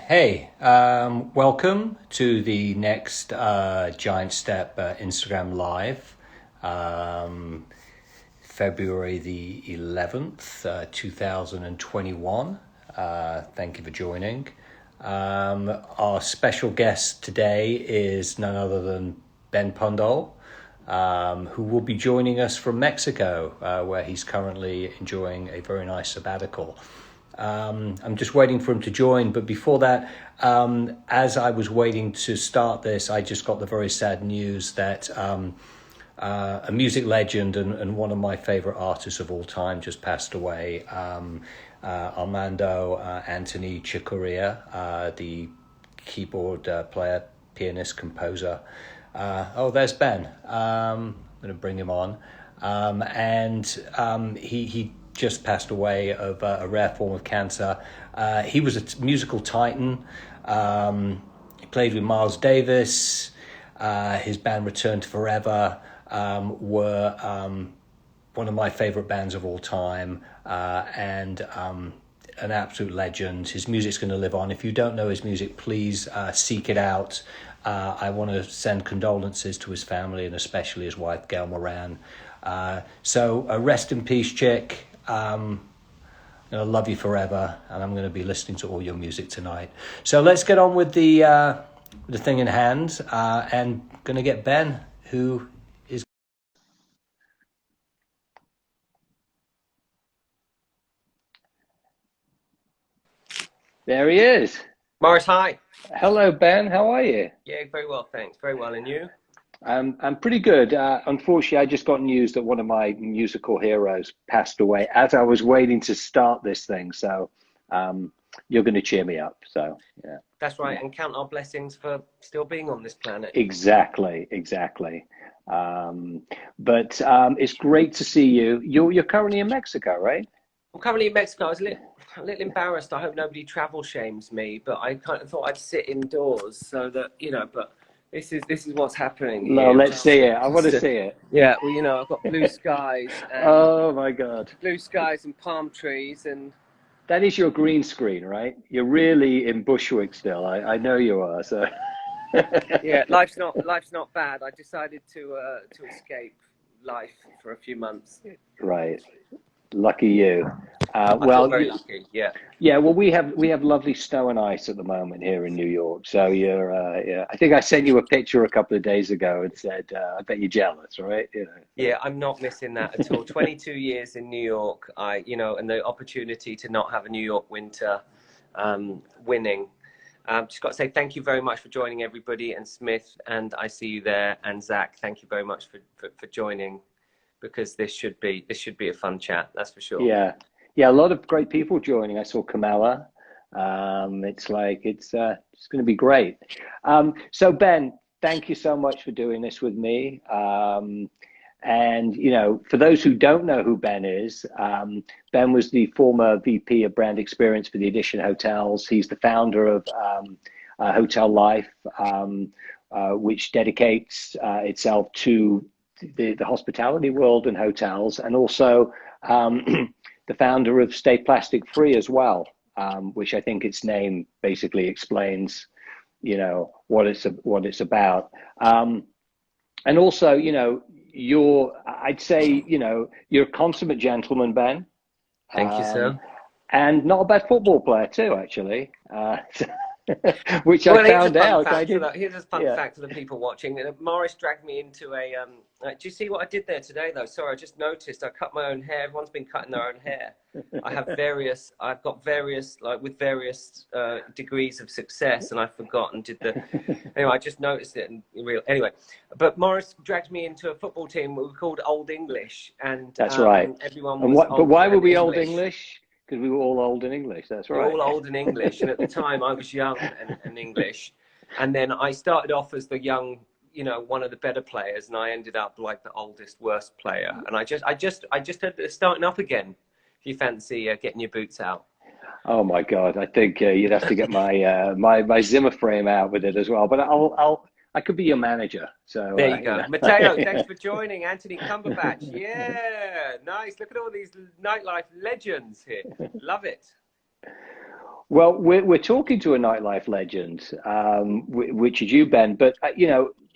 Hey, welcome to the next Giant Step Instagram Live, February the 11th, 2021. Thank you for joining. Our special guest today is none other than Ben Pundole, who will be joining us from Mexico, where he's currently enjoying a very nice sabbatical. I'm just waiting for him to join, but before that, as I was waiting to start this, I just got the very sad news that a music legend and one of my favorite artists of all time just passed away. Armando Anthony Chicoria, the keyboard player, pianist, composer. There's Ben. I'm going to bring him on. He just passed away of a rare form of cancer. He was a musical titan. He played with Miles Davis. His band Return to Forever were one of my favorite bands of all time, and an absolute legend. His music's going to live on. If you don't know his music, please seek it out. I want to send condolences to his family and especially his wife, Gail Moran. So rest in peace, Chick. I'm going to love you forever, and I'm going to be listening to all your music tonight. So let's get on with the thing in hand, and going to get Ben, who is... There he is. Maurice, hi. Hello, Ben. How are you? Yeah, very well, thanks. Very well, and you? I'm pretty good. Unfortunately, I just got news that one of my musical heroes passed away as I was waiting to start this thing. So you're going to cheer me up. So yeah, that's right. And count our blessings for still being on this planet. Exactly. But it's great to see you. You're currently in Mexico, right? I'm currently in Mexico. I was a little embarrassed. I hope nobody travel shames me, but I kind of thought I'd sit indoors so that But this is what's happening. No, here. let's see it. I want to see it. Yeah, well, I've got blue skies. And oh my God! Blue skies and palm trees, and that is your green screen, right? You're really in Bushwick still. I know you are. So yeah, life's not bad. I decided to escape life for a few months. Right. Lucky you. I feel very lucky. Yeah. Yeah. Well, we have lovely snow and ice at the moment here in New York. So you're. Yeah. I think I sent you a picture a couple of days ago and said, "I bet you're jealous, right?" Yeah, I'm not missing that at all. 22 years in New York. And the opportunity to not have a New York winter, winning. Just got to say thank you very much for joining, everybody, and Smith, and I see you there, and Zach. Thank you very much for joining. Because this should be a fun chat, that's for sure. Yeah, a lot of great people joining. I saw Kamala. It's going to be great. So Ben, thank you so much for doing this with me. And for those who don't know who Ben is, Ben was the former VP of Brand Experience for the Edition Hotels. He's the founder of Hotel Life, which dedicates itself to the hospitality world and hotels, and also the founder of Stay Plastic Free as well, which I think its name basically explains, what it's about. And also, I'd say, you're a consummate gentleman, Ben. Thank you, sir. And not a bad football player too, actually. Which I found out. Here's a fun fact for the people watching. Maurice dragged me into a. Do you see what I did there today, though? Sorry, I just noticed I cut my own hair. Everyone's been cutting their own hair. I've got various degrees of success, and I forgot and did the. Anyway, I just noticed it Anyway, but Maurice dragged me into a football team we were called Old English, and that's right. Everyone was. But why were we Old English? Because we were all old in English, that's right. We're all old in English, and at the time I was young and English. And then I started off as the young, one of the better players, and I ended up like the oldest, worst player. And I just had starting up again, if you fancy getting your boots out. Oh my God, I think you'd have to get my my Zimmer frame out with it as well. But I could be your manager. So there you go. Matteo, thanks for joining. Anthony Cumberbatch. Yeah, nice. Look at all these nightlife legends here. Love it. Well, we're talking to a nightlife legend, which is you, Ben. But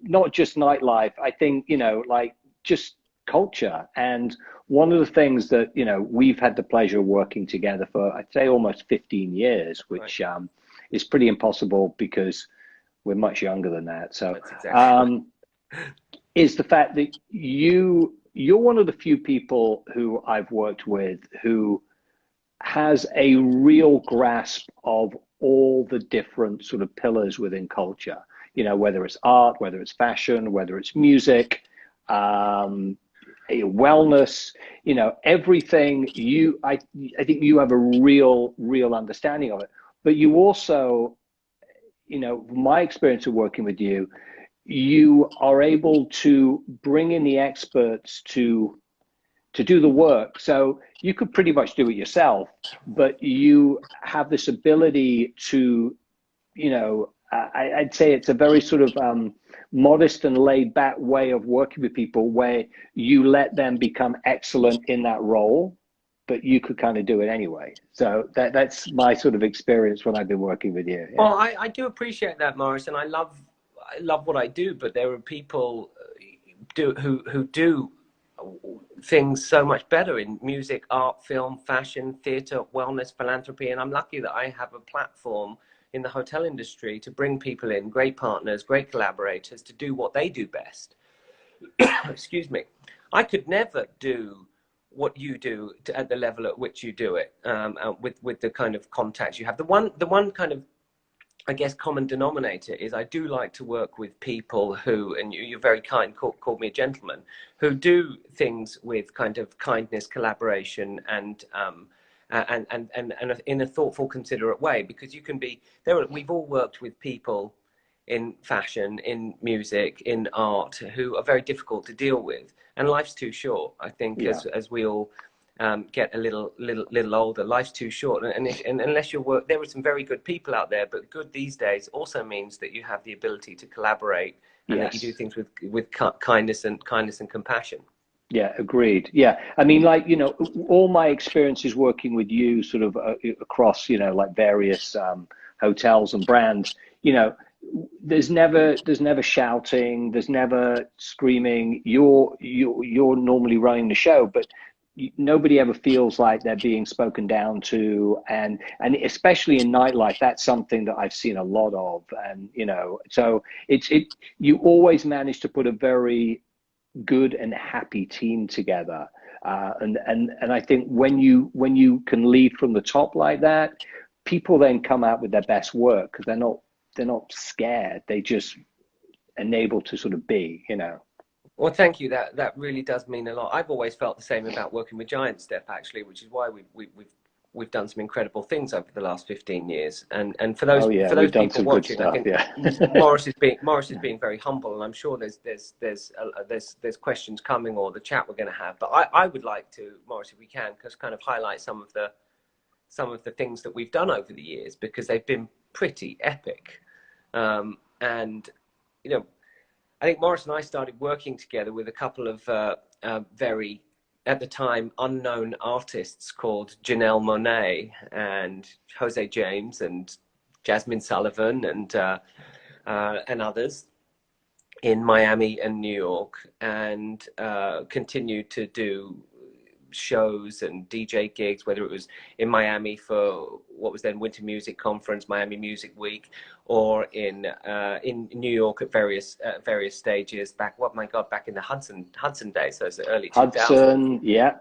not just nightlife. I think like just culture. And one of the things that we've had the pleasure of working together for, I'd say, almost 15 years, Right. which is pretty impossible because we're much younger than that. So, That's exactly is the fact that you're one of the few people who I've worked with who has a real grasp of all the different sort of pillars within culture, whether it's art, whether it's fashion, whether it's music, wellness, everything. I think you have a real understanding of it, but you also, my experience of working with you, you are able to bring in the experts to do the work. So you could pretty much do it yourself, but you have this ability to, I'd say it's a very sort of modest and laid back way of working with people where you let them become excellent in that role, but you could kind of do it anyway. So that's my sort of experience when I've been working with you. Yeah. Well, I do appreciate that, Maurice, and I love what I do, but there are people who do things so much better in music, art, film, fashion, theatre, wellness, philanthropy, and I'm lucky that I have a platform in the hotel industry to bring people in, great partners, great collaborators, to do what they do best. Excuse me. I could never do what you do at the level at which you do it, with the kind of contacts you have. The one kind of, I guess, common denominator is I do like to work with people who, and you're very kind, called me a gentleman, who do things with kind of kindness, collaboration, and in a thoughtful, considerate way. Because you can be there. We've all worked with people in fashion, in music, in art, who are very difficult to deal with, and life's too short. I think as we all get a little older, life's too short, and unless you there are some very good people out there, but good these days also means that you have the ability to collaborate and that you do things with kindness and compassion. Yeah, agreed. Yeah, I mean, like, all my experiences working with you sort of across, like various hotels and brands, there's never shouting, there's never screaming. You're normally running the show, but nobody ever feels like they're being spoken down to, and especially in nightlife, that's something that I've seen a lot of. And so you always manage to put a very good and happy team together, and I think when you can lead from the top like that, people then come out with their best work because they're not scared, they just enabled to sort of be. Well, thank you. That really does mean a lot. I've always felt the same about working with Giant Step, actually, which is why we've done some incredible things over the last 15 years. And for those people watching, I think Maurice is being very humble, and I'm sure there's questions coming, or the chat we're going to have. But I would like to, Maurice, if we can, just kind of highlight some of the things that we've done over the years, because they've been pretty epic. And I think Maurice and I started working together with a couple of very, at the time, unknown artists called Janelle Monáe and Jose James and Jasmine Sullivan and others in Miami and New York, and continued to do shows and DJ gigs, whether it was in Miami for what was then Winter Music Conference, Miami Music Week, or in New York at various stages back in the Hudson days, so it's the early 2000s. Hudson, yeah,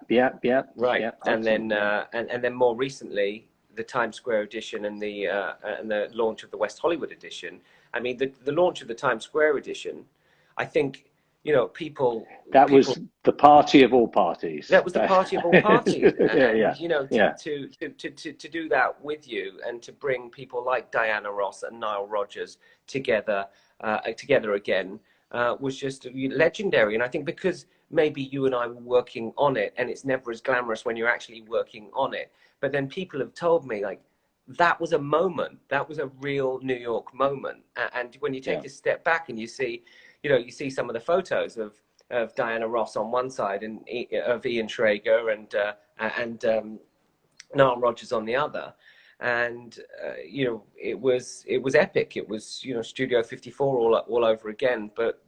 right. Yeah, and then and then more recently the Times Square edition and the launch of the West Hollywood edition. I mean, the launch of the Times Square edition, I think, people. That was the party of all parties. That was the party of all parties. Yeah. To do that with you, and to bring people like Diana Ross and Nile Rodgers together again, was just legendary. And I think because maybe you and I were working on it, and it's never as glamorous when you're actually working on it. But then people have told me, like, that was a moment. That was a real New York moment. And when you take a step back and you see, you see some of the photos of Diana Ross on one side and of Ian Schrager and Nile Rodgers on the other, and you know, it was epic. It was, you know, Studio 54 all over again, but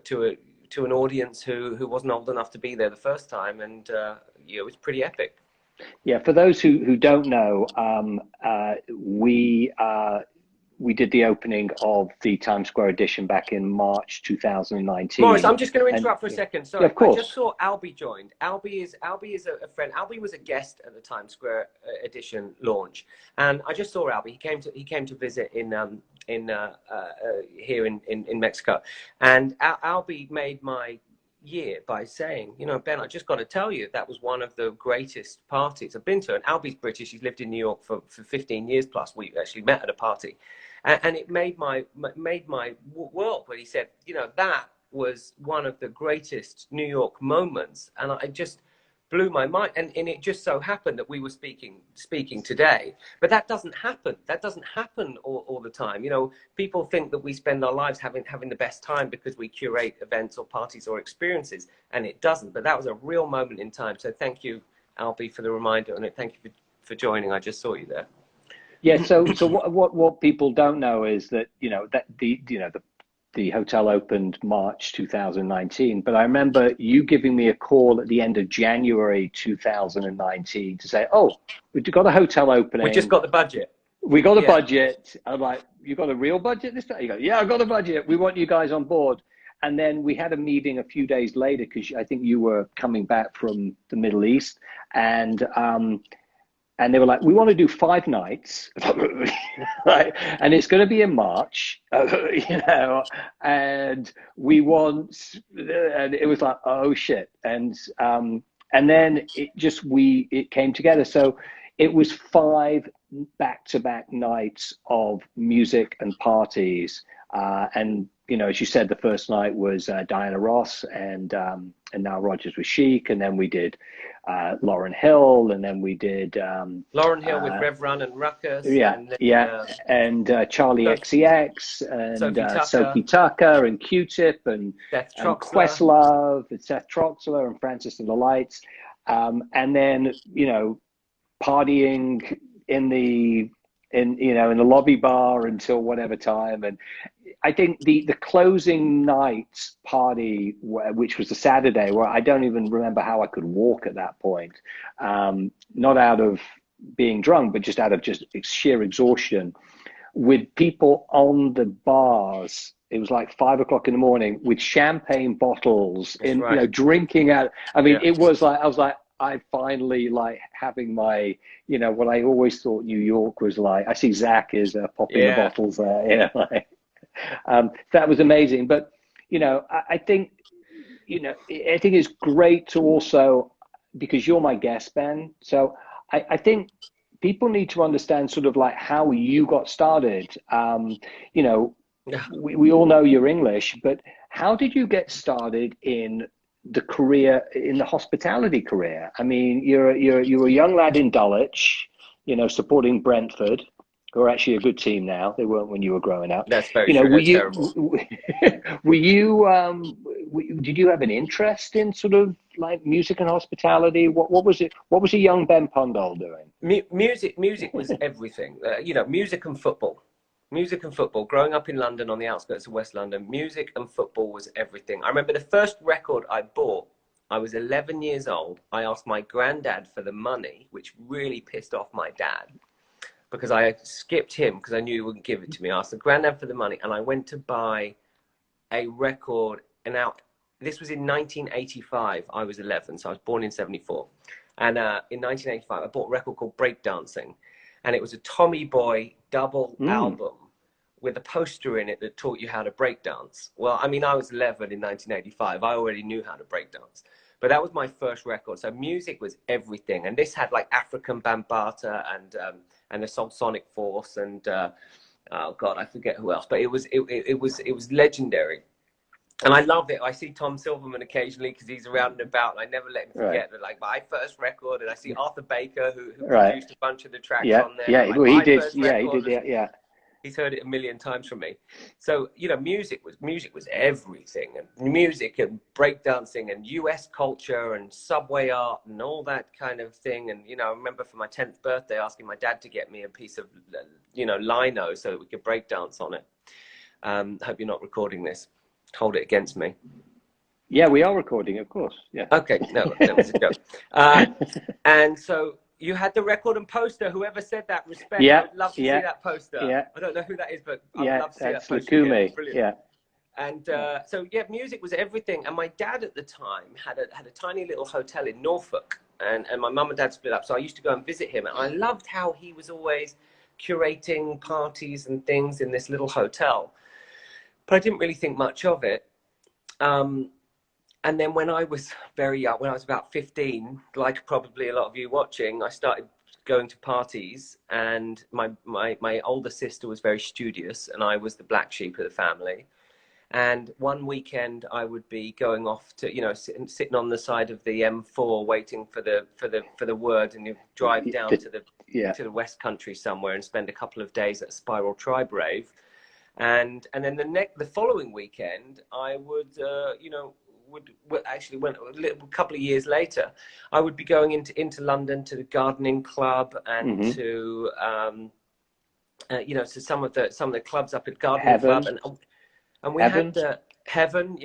to an audience who wasn't old enough to be there the first time, and yeah, it was pretty epic. Yeah, for those who don't know, we did the opening of the Times Square edition back in March 2019. Maurice, I'm just going to interrupt for a second. Sorry, yeah, of course. I just saw Albie joined. Albie is a friend. Albie was a guest at the Times Square edition launch, and I just saw Albie. He came to visit here in Mexico, and Albie made my year by saying, you know, Ben, I just got to tell you, that was one of the greatest parties I've been to. And Albie's British. He's lived in New York for 15 years plus. We actually met at a party, and it made my world when he said, you know, that was one of the greatest New York moments, and I just blew my mind. And it just so happened that we were speaking today, but that doesn't happen. That doesn't happen all the time. You know, people think that we spend our lives having the best time because we curate events or parties or experiences, and it doesn't. But that was a real moment in time. So thank you, Albie, for the reminder on it. Thank you for joining. I just saw you there. Yeah. So what people don't know is that, you know, that the hotel opened March 2019, but I remember you giving me a call at the end of January 2019 to say, oh, we've got a hotel opening. We just got the budget. We got a budget. I'm like, you got a real budget this time? You go, yeah, I got a budget. We want you guys on board. And then we had a meeting a few days later, because I think you were coming back from the Middle East, and they were like, we want to do 5 nights, right? And it's going to be in March, you know, and we want, and it was like, oh shit. And then it came together. So it was 5 back-to-back nights of music and parties. And, you know, as you said, the first night was Diana Ross and Nile Rodgers with Chic, and then we did Lauryn Hill, and then we did Lauryn Hill with Rev Run and Ruckus. Yeah, and then, and Charlie XCX and Sophie Tucker and Q-Tip and Questlove and Seth Troxler and Francis and the Lights, and then, you know, partying in the lobby bar until whatever time. And I think the closing night party, which was a Saturday, where I don't even remember how I could walk at that point, not out of being drunk, but just out of just sheer exhaustion, with people on the bars. It was like 5 o'clock in the morning with champagne bottles you know, drinking out. I mean, It was like, I was like, I finally like having my, you know, what I always thought New York was like. I see Zach is popping the bottles there, you know, like, that was amazing. But, you know, I think, you know, I think it's great to also, because you're my guest, Ben. So I think people need to understand sort of like how you got started. You know, we all know you're English, but how did you get started in the career, in the hospitality career? I mean, you're a young lad in Dulwich, you know, supporting Brentford, who are actually a good team now. They weren't when you were growing up. That's very true. Terrible. Were you? Did you have an interest in sort of like music and hospitality? What was it? What was a young Ben Pundole doing? Music was everything. You know, music and football. Music and football. Growing up in London, on the outskirts of West London, music and football was everything. I remember the first record I bought, I was 11 years old. I asked my granddad for the money, which really pissed off my dad, because I skipped him because I knew he wouldn't give it to me. I asked the granddad for the money, and I went to buy a record. And this was in 1985. I was 11, so I was born in 74. And in 1985, I bought a record called Breakdancing. And it was a Tommy Boy double album with a poster in it that taught you how to breakdance. Well, I mean, I was 11 in 1985. I already knew how to breakdance. But that was my first record. So music was everything. And this had like African Bambata and the Soul Sonic Force and, oh God, I forget who else. But it was legendary. And I loved it. I see Tom Silverman occasionally because he's around and about, and I never let him forget that, like, my first record. And I see Arthur Baker, who produced a bunch of the tracks on there. Yeah, like, well, he did. Yeah, he did. Yeah. He's heard it a million times from me. So, you know, music was everything, and music and breakdancing and US culture and subway art and all that kind of thing. And, you know, I remember for my 10th birthday asking my dad to get me a piece of, you know, lino so that we could breakdance on it. Hope you're not recording this. Hold it against me. Yeah, we are recording, of course. Yeah. Okay, no, that was a joke. And so you had the record and poster. Whoever said that, respect. Yeah, I'd love to see that poster. Yeah. I don't know who that is, but I'd love to see that poster. Lukume. Brilliant. Yeah. And so, yeah, music was everything. And my dad at the time had a tiny little hotel in Norfolk, and my mum and dad split up. So I used to go and visit him. And I loved how he was always curating parties and things in this little hotel. But I didn't really think much of it. And then when I was very young, when I was about 15, like probably a lot of you watching, I started going to parties, and my older sister was very studious, and I was the black sheep of the family. And one weekend I would be going off to, you know, sitting on the side of the M4 waiting for the word, and you drive down to the West Country somewhere and spend a couple of days at a Spiral Tribe rave. And then the following weekend I would actually a couple of years later, I would be going into London to the gardening club and to you know, to some of the clubs up at gardening club, and we had Heaven,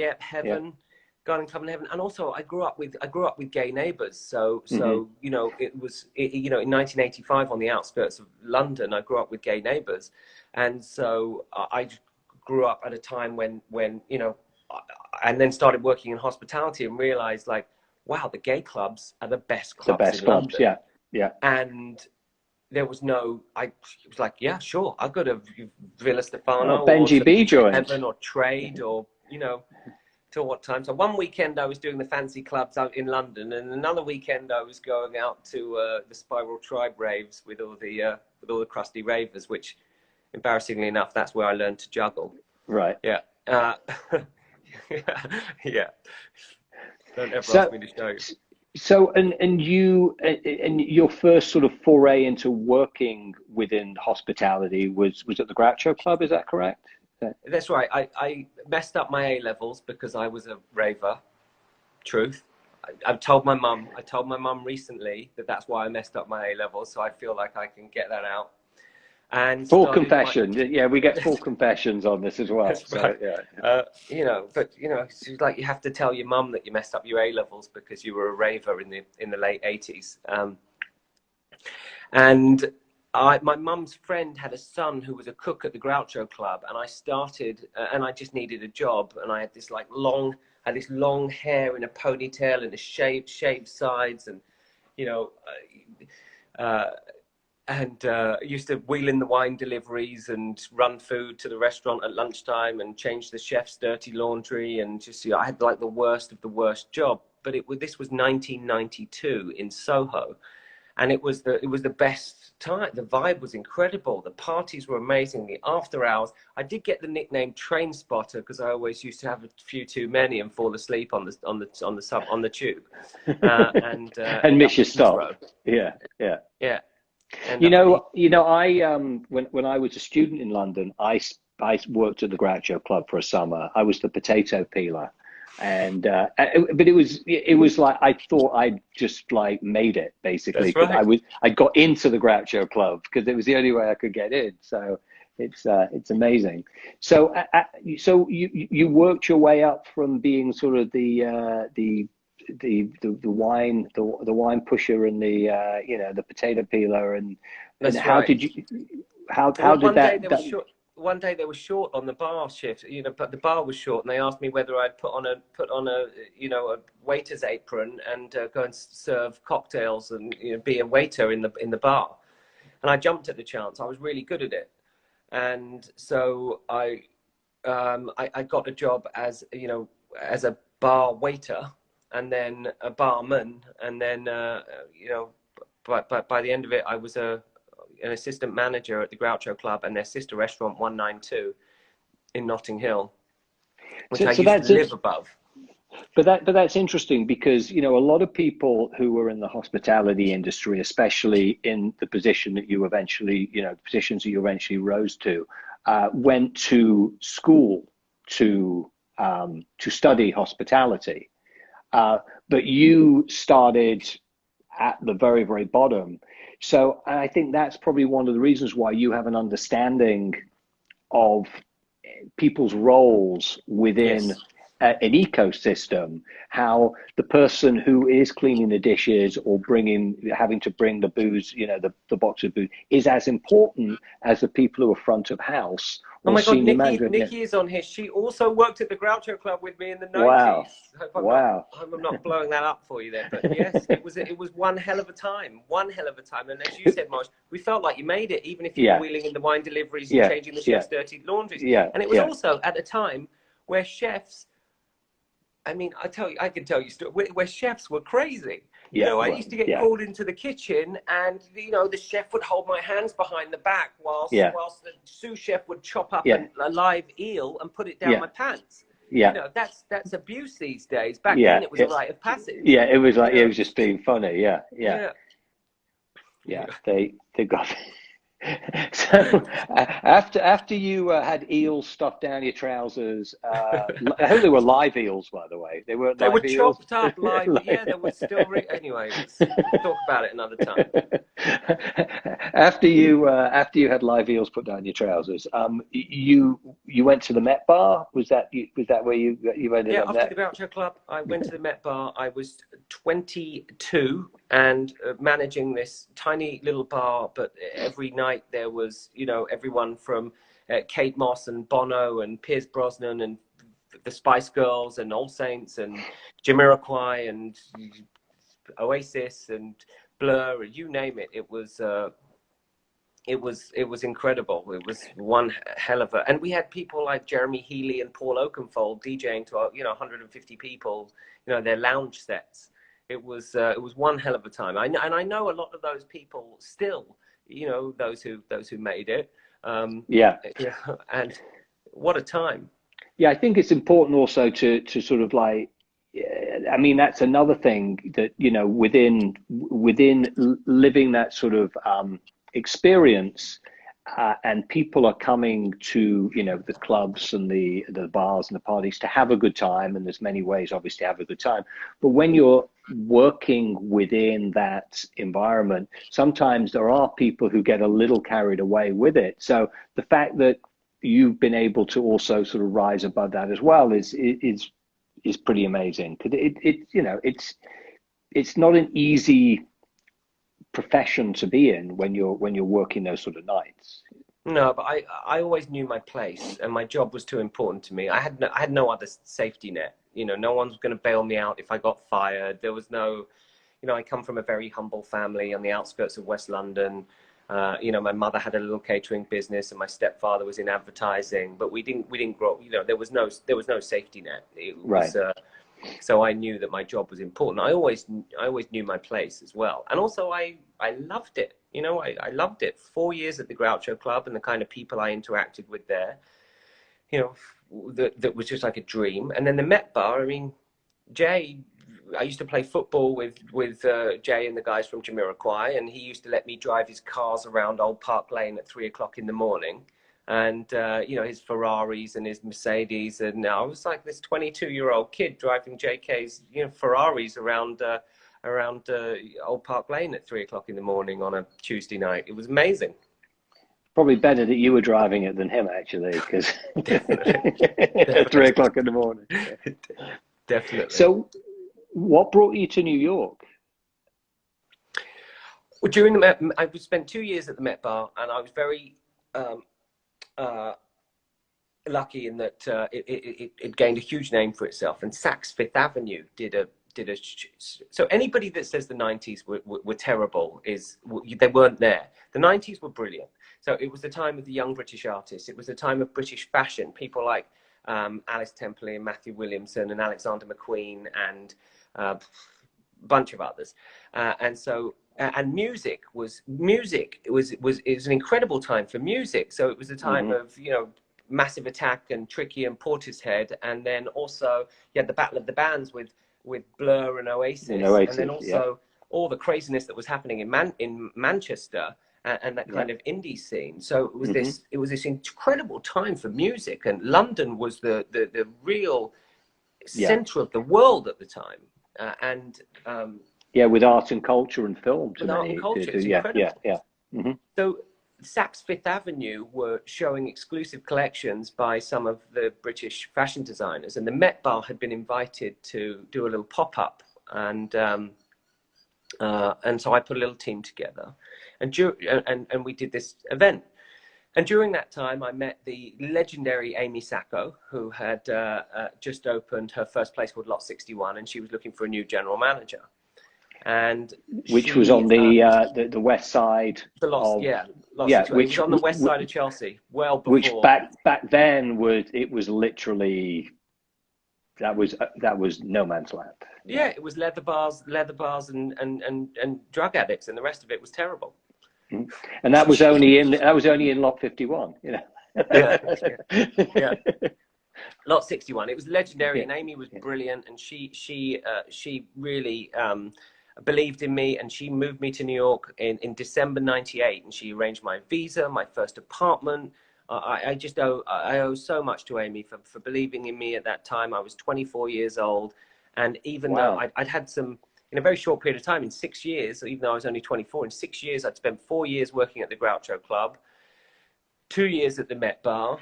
gardening club in Heaven. And also I grew up with gay neighbors, so you know, you know, in 1985 on the outskirts of London, I grew up with gay neighbors. And so I grew up at a time when you know, and then started working in hospitality and realized, like, wow, the gay clubs are the best clubs in London. Yeah. And there was no, it was like, yeah, sure, I'll go to Villa Stefano or Benji B joint, Heaven or Trade, or, you know, till what time. So one weekend I was doing the fancy clubs out in London, and another weekend I was going out to the Spiral Tribe raves with all the crusty ravers, which, embarrassingly enough, that's where I learned to juggle. Right. Yeah. Yeah. Don't ever ask me to show you. So, and your first sort of foray into working within hospitality was at the Groucho Club, is that correct? That's right. I messed up my A-levels because I was a raver. Truth. I told my mum recently that that's why I messed up my A-levels, so I feel like I can get that out. And full confession. Yeah, we get full confessions on this as well. That's so, right. Yeah. You know, but you know, it's like you have to tell your mum that you messed up your A-levels because you were a raver in the late 80s. And my mum's friend had a son who was a cook at the Groucho Club, and I started, and I just needed a job, and I had this long hair in a ponytail and a shaved sides, and you know. And used to wheel in the wine deliveries and run food to the restaurant at lunchtime and change the chef's dirty laundry, and just, you know, I had like the worst of the worst job. But this was 1992 in Soho, and it was the best time. The vibe was incredible. The parties were amazing. The after hours. I did get the nickname Train Spotter because I always used to have a few too many and fall asleep on the tube and miss your stop. Yeah. And you know, I when I was a student in London, I worked at the Groucho Club for a summer. I was the potato peeler, and but it was like I thought I'd just like made it basically. That's right. I got into the Groucho Club because it was the only way I could get in. So it's amazing. So so you worked your way up from being sort of the wine pusher and the you know, the potato peeler, and how right. did you how did that one day they were short on the bar shift, you know, but the bar was short, and they asked me whether I'd put on a you know, a waiter's apron and go and serve cocktails and, you know, be a waiter in the bar. And I jumped at the chance. I was really good at it, and so I got a job as, you know, as a bar waiter, and then a barman, and then you know, by the end of it, I was an assistant manager at the Groucho Club and their sister restaurant 192 in Notting Hill, which I used to live above. But that's interesting because, you know, a lot of people who were in the hospitality industry, especially in the position that you eventually, you know, positions that you eventually rose to, went to school to study hospitality, but you started at the very, very bottom. So I think that's probably one of the reasons why you have an understanding of people's roles within an ecosystem, how the person who is cleaning the dishes or having to bring the booze, the box of booze, is as important as the people who are front of house. Oh my God, Nikki Nikki is on here. She also worked at the Groucho Club with me in the 90s. Wow. Hope I'm not blowing that up for you there, but yes, it was one hell of a time. And as you said, Marsh, we felt like you made it, even if you were wheeling in the wine deliveries and changing the chef's dirty laundries. And it was also at a time where chefs, I can tell you stories where chefs were crazy. I used to get called into the kitchen, and the chef would hold my hands behind the back whilst the sous chef would chop up a live eel and put it down my pants. That's abuse these days. Back then, it was a rite of passage. Yeah, it was like it was just being funny. Yeah. They got. So after you had eels stuffed down your trousers, I hope they were live eels, by the way. They were eels. Chopped up live. Yeah, there was still. Anyway, we'll talk about it another time. After you had live eels put down your trousers, you went to the Met Bar. Was that where you ended up? Yeah, after the Groucho Club, I went to the Met Bar. I was 22 and managing this tiny little bar, but every night there was, everyone from Kate Moss and Bono and Pierce Brosnan and the Spice Girls and All Saints and Jamiroquai and Oasis and Blur, you name it. It was incredible. It was one hell of a, and we had people like Jeremy Healy and Paul Oakenfold DJing to 150 people, their lounge sets. It was one hell of a time. I know a lot of those people still, those who made it. And what a time. Yeah, I think it's important also to sort of like, that's another thing that, within living that sort of experience, and people are coming to, the clubs and the bars and the parties to have a good time. And there's many ways, obviously, to have a good time. But when you're working within that environment, sometimes there are people who get a little carried away with it. So the fact that you've been able to also sort of rise above that as well is pretty amazing. Because it's not an easy profession to be in when you're working those sort of nights. No, but I always knew my place, and my job was too important to me. I had no other safety net. No one was going to bail me out if I got fired. There was no, I come from a very humble family on the outskirts of West London. My mother had a little catering business, and my stepfather was in advertising. But we didn't grow. There was no safety net. It was, right. So I knew that my job was important. I always knew my place as well, and also I loved it. I loved it. 4 years at the Groucho Club and the kind of people I interacted with there. That was just like a dream. And then the Met Bar. Jay. I used to play football with Jay and the guys from Jamiroquai, and he used to let me drive his cars around Old Park Lane at 3 o'clock in the morning. And, his Ferraris and his Mercedes. And I was like this 22-year-old kid driving JK's, Ferraris around Old Park Lane at 3 o'clock in the morning on a Tuesday night. It was amazing. Probably better that you were driving it than him, actually, because at 3 o'clock in the morning. Definitely. So what brought you to New York? Well, I spent 2 years at the Met Bar, and I was very lucky in that it gained a huge name for itself. And Saks Fifth Avenue did a. So anybody that says the 90s were terrible they weren't there. The 90s were brilliant. So it was the time of the young British artists. It was the time of British fashion. People like Alice Templey and Matthew Williamson and Alexander McQueen and a bunch of others. And music was an incredible time for music. So it was a time of Massive Attack and Tricky and Portishead, and then also you had the Battle of the Bands with Blur and Oasis, and then also all the craziness that was happening in Manchester. and that kind of indie scene. So it was this incredible time for music, and London was the real center of the world at the time. With art and culture and film. Art and culture, it's incredible. So Saks Fifth Avenue were showing exclusive collections by some of the British fashion designers, and the Met Bar had been invited to do a little pop-up, and so I put a little team together, and we did this event. And during that time, I met the legendary Amy Sacco, who had just opened her first place called Lot 61, and she was looking for a new general manager. And which was on the west side. Which was on the west side of Chelsea, well before. Which back then was literally that was no man's land. Yeah, it was leather bars, and drug addicts, and the rest of it was terrible. And that was only in Lot 51, you know. Yeah. Lot 61. It was legendary, and Amy was brilliant, and she really believed in me, and she moved me to New York in December '98, and she arranged my visa, my first apartment. I owe so much to Amy for believing in me at that time. I was 24 years old, and even though I'd had some, in a very short period of time, in 6 years, even though I was only 24, in 6 years, I'd spent 4 years working at the Groucho Club, 2 years at the Met Bar.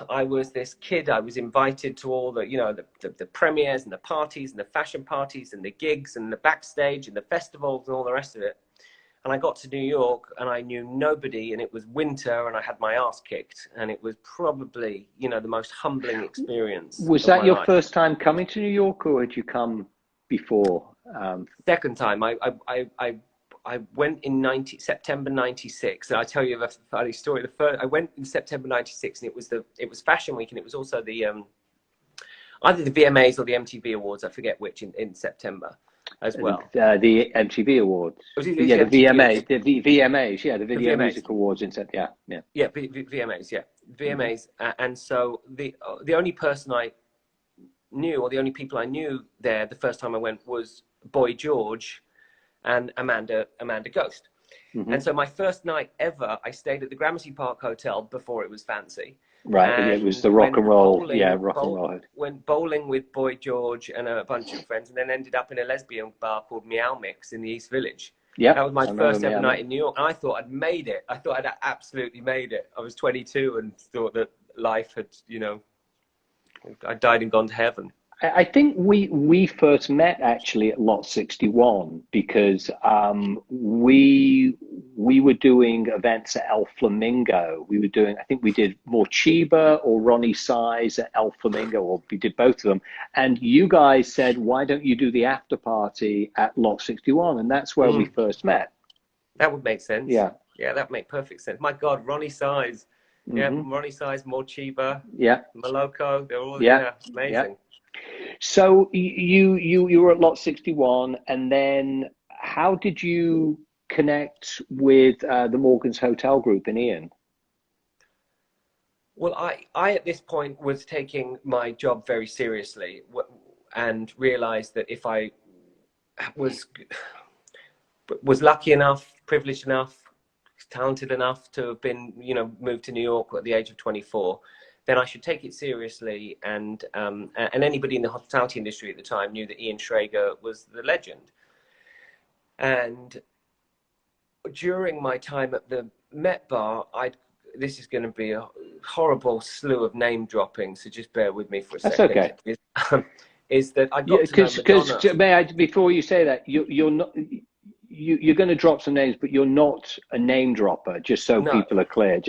I was this kid. I was invited to all the premieres and the parties and the fashion parties and the gigs and the backstage and the festivals and all the rest of it. And I got to New York and I knew nobody, and it was winter and I had my ass kicked, and it was probably, the most humbling experience. Was that your first time coming to New York, or had you come before? Second time. I went in September '96, and I'll tell you a funny story. I went in September '96, and it was Fashion Week, and it was also the either the VMAs or the MTV Awards. I forget which in September as well. The MTV Awards. The VMAs. The VMAs. Yeah, the Video Music Awards in September. Yeah. VMAs. Yeah, VMAs. And so the only person I knew, or the only people I knew there the first time I went, was Boy George and Amanda Ghost. And so my first night ever, I stayed at the Gramercy Park Hotel before it was fancy. Right, and it was the rock and roll. Went bowling with Boy George and a bunch of friends, and then ended up in a lesbian bar called Meow Mix in the East Village. Yeah, that was my first ever night in New York, and I thought I'd made it. I thought I'd absolutely made it. I was 22 and thought that life had, I died and gone to heaven. I think we first met actually at Lot 61 because we were doing events at El Flamingo. I think we did Morcheeba or Ronnie Size at El Flamingo, or we did both of them. And you guys said, why don't you do the after party at Lot 61? And that's where we first met. That would make sense. Yeah, that would make perfect sense. My God, Ronnie Size. Yeah, Ronnie Size, Morcheeba, Moloko, they're all amazing. Yeah. So you were at Lot 61, and then how did you connect with the Morgan's Hotel Group in Ian? Well, I at this point was taking my job very seriously, and realized that if I was lucky enough, privileged enough, talented enough to have been, moved to New York at the age of 24, then I should take it seriously. And anybody in the hospitality industry at the time knew that Ian Schrager was the legend. And during my time at the Met Bar, this is going to be a horrible slew of name dropping, so just bear with me for a second. That's okay. Is that I got to know Madonna. Because may I, before you say that, you're not. You're going to drop some names, but you're not a name dropper, just so people are clear.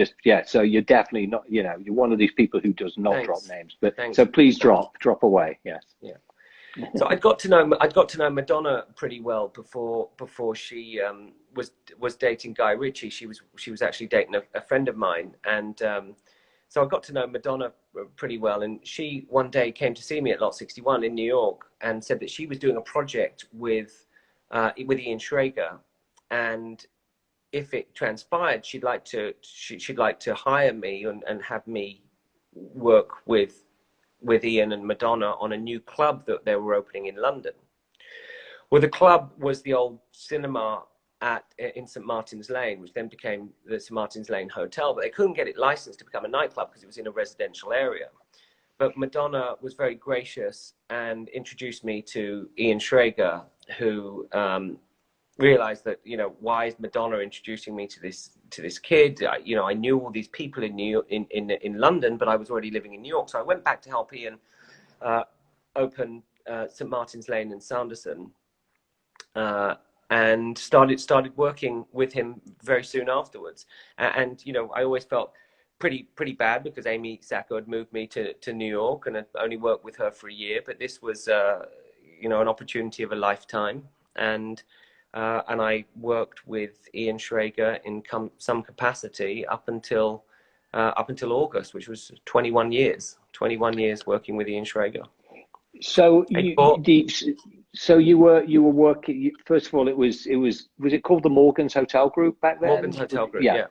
So you're definitely not, you're one of these people who does not drop names. But so please drop away. Yes. Yeah. So I got to know Madonna pretty well before she was dating Guy Ritchie. She was actually dating a friend of mine, and so I got to know Madonna pretty well. And she one day came to see me at Lot 61 in New York and said that she was doing a project with Ian Schrager, and if it transpired, she'd like to hire me and have me work with Ian and Madonna on a new club that they were opening in London. Well, the club was the old cinema in St. Martin's Lane, which then became the St. Martin's Lane Hotel, but they couldn't get it licensed to become a nightclub because it was in a residential area. But Madonna was very gracious and introduced me to Ian Schrager, who realized that, you know, why is Madonna introducing me to this kid? You know, I knew all these people in New York, in London, but I was already living in New York. So I went back to help Ian open St. Martin's Lane in Sanderson, and started working with him very soon afterwards. And you know, I always felt pretty bad because Amy Sacco had moved me to New York, and I'd only worked with her for a year. But this was, you know, an opportunity of a lifetime, and I worked with Ian Schrager in some capacity up until August, which was 21 years. 21 years working with Ian Schrager. So you were working. First of all, was it called the Morgan's Hotel Group back then? Morgan's Hotel Group, yeah.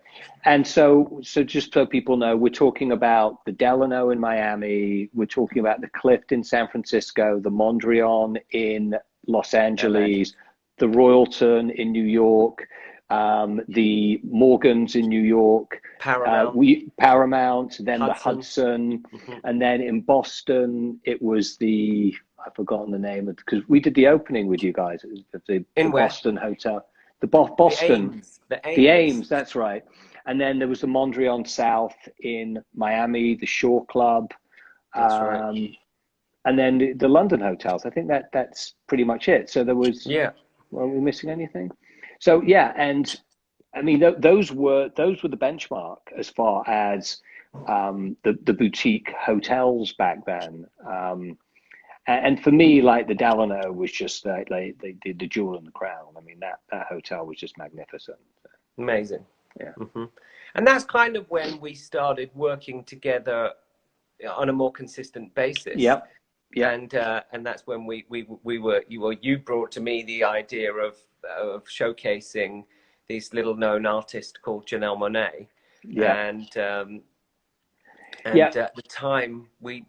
And so just so people know, we're talking about the Delano in Miami. We're talking about the Clift in San Francisco, the Mondrian in Los Angeles, the Royalton in New York, the Morgans in New York, Paramount, then the Hudson, and then in Boston it was I've forgotten the name of, because we did the opening with you guys at the Boston Hotel, Boston, the Ames, that's right. And then there was the Mondrian South in Miami, the Shore Club, that's right. And then the London hotels. I think that's pretty much it. So there was, were we missing anything? So yeah, and I mean those were the benchmark as far as the boutique hotels back then. And for me, like the Delano was just they did the jewel in the crown. I mean that hotel was just magnificent. Amazing. Yeah. And that's kind of when we started working together on a more consistent basis. Yep. Yeah. And that's when you brought to me the idea of showcasing this little known artist called Janelle Monáe. Yeah. And at the time we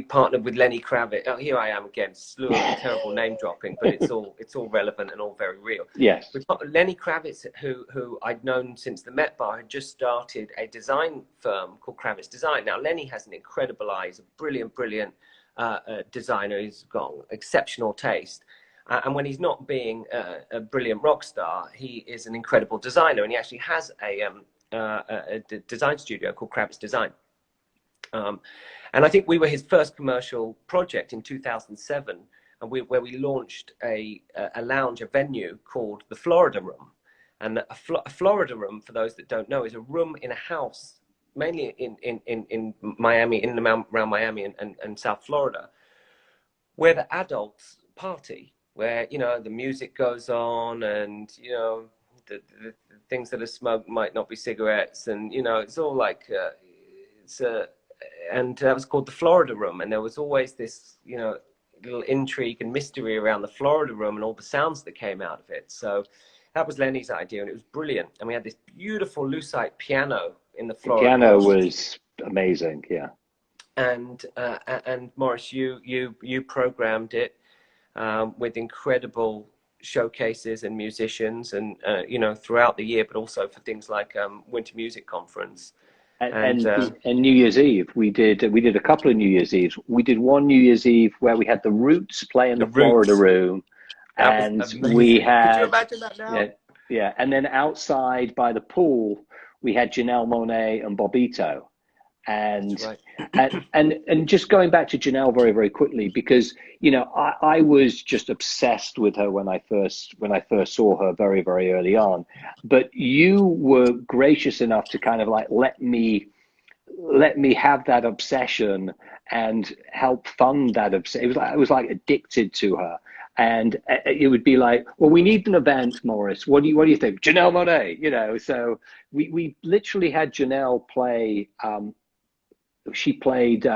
partnered with Lenny Kravitz. Oh, here I am again, slew of terrible name dropping, but it's all relevant and all very real. Yes. Lenny Kravitz, who I'd known since the Met Bar, had just started a design firm called Kravitz Design. Now Lenny has an incredible eye. He's a brilliant designer. He's got exceptional taste. And when he's not being a brilliant rock star, he is an incredible designer. And he actually has a design studio called Kravitz Design. And I think we were his first commercial project in 2007, and where we launched a lounge, a venue called the Florida Room. And a Florida Room, for those that don't know, is a room in a house, mainly in Miami, in and around Miami and South Florida, where the adults party, where, you know, the music goes on, and, you know, the things that are smoked might not be cigarettes, and, you know, it's all like and that was called the Florida Room. And there was always this, you know, little intrigue and mystery around the Florida Room and all the sounds that came out of it. So that was Lenny's idea, and it was brilliant. And we had this beautiful lucite piano in the Florida Room. The piano was amazing, yeah. And Maurice, you programmed it with incredible showcases and musicians, and you know, throughout the year, but also for things like Winter Music Conference. And New Year's Eve, we did a couple of New Year's Eves. We did one New Year's Eve where we had the Roots play in the Florida Room, and we had. Could you imagine that now? Yeah, and then outside by the pool, we had Janelle Monáe and Bobbito, and and just going back to Janelle very, very quickly, because, you know, I was just obsessed with her when I first saw her very, very early on. But you were gracious enough to kind of like let me have that obsession and help fund that obsession. I was like addicted to her. And it would be like, well, we need an event, Maurice. What do you think? Janelle Monáe, you know. So we literally had Janelle play. She played.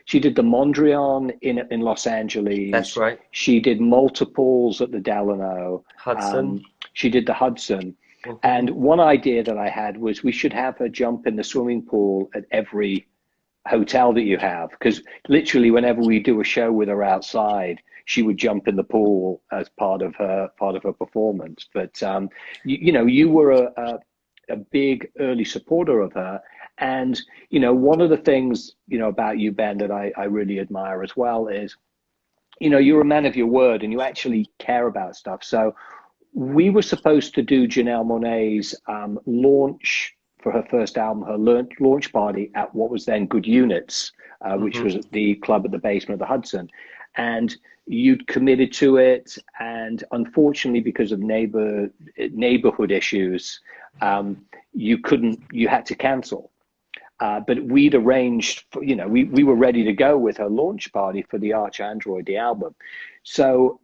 She did the Mondrian in Los Angeles. That's right. She did multiples at the Delano. Hudson. She did the Hudson. Mm-hmm. And one idea that I had was we should have her jump in the swimming pool at every hotel that you have, because literally whenever we do a show with her outside, she would jump in the pool as part of her performance. But you were a big early supporter of her. And, one of the things, about you, Ben, that I really admire as well is, you're a man of your word and you actually care about stuff. So we were supposed to do Janelle Monáe's launch for her first album, her launch party at what was then Good Units, which was the club at the basement of the Hudson. And you'd committed to it. And unfortunately, because of neighborhood issues, you had to cancel. But we'd arranged, we were ready to go with her launch party for the Arch Android, the album. So,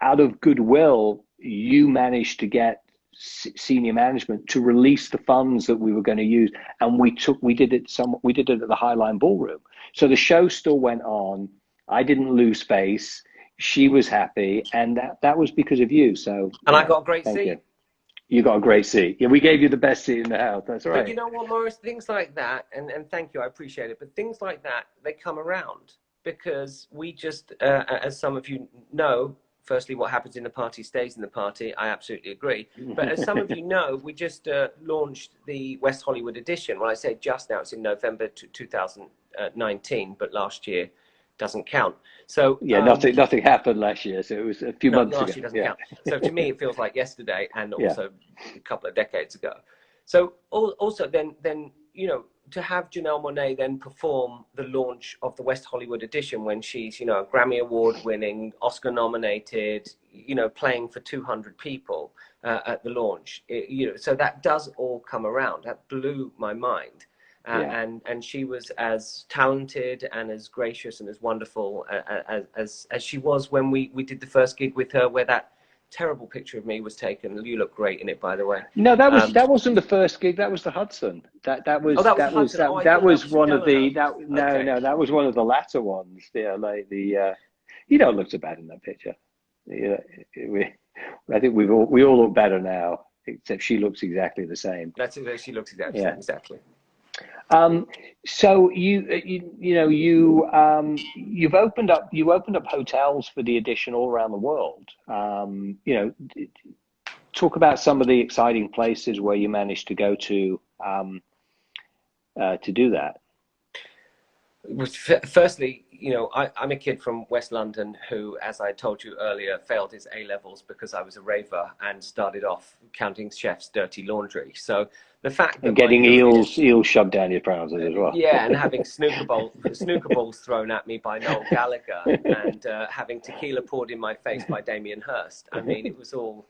out of goodwill, you managed to get senior management to release the funds that we were going to use. And we did it at the Highline Ballroom. So the show still went on. I didn't lose face. She was happy. And that was because of you. So, and I got a great seat. You got a great seat. Yeah, we gave you the best seat in the house. That's right. But you know what, Maurice? Things like that, and thank you, I appreciate it. But things like that, they come around because we just, as some of you know, firstly, what happens in the party stays in the party. I absolutely agree. But as some of you know, we just launched the West Hollywood edition. Well, I say just now, it's in November 2019, but last year doesn't count. So yeah, nothing happened last year, so it was a few months ago. Last year doesn't count. So to me, it feels like yesterday, and also a couple of decades ago. So also then to have Janelle Monáe then perform the launch of the West Hollywood edition when she's Grammy Award winning, Oscar nominated, playing for 200 people at the launch. So that does all come around. That blew my mind. And she was as talented and as gracious and as wonderful as she was when we did the first gig with her, where that terrible picture of me was taken. You look great in it, by the way. No, that wasn't the first gig. That was the Hudson. That was one of the that was one of the latter ones. Yeah, like you don't look so bad in that picture. Yeah, I think we all look better now, except she looks exactly the same. That's it. She looks exactly the same. Exactly. So you've opened up hotels for the edition all around the world. Talk about some of the exciting places where you managed to go to do that. Firstly, I'm a kid from West London who, as I told you earlier, failed his A-levels because I was a raver and started off counting chef's dirty laundry. So the fact that getting eels shoved down your trousers as well. Yeah, and having snooker balls thrown at me by Noel Gallagher, and having tequila poured in my face by Damien Hirst. I mean, it was all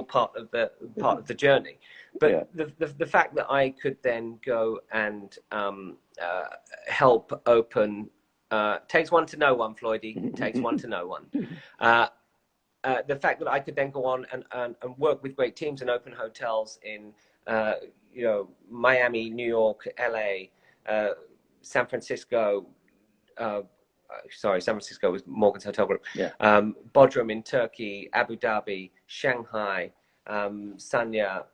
part of the journey. But the fact that I could then go and help open takes one to know one, Floydie. Takes one to know one. The fact that I could then go on and work with great teams and open hotels in Miami, New York, LA, San Francisco. San Francisco was Morgan's Hotel Group. Yeah. Bodrum in Turkey, Abu Dhabi, Shanghai, Sanya,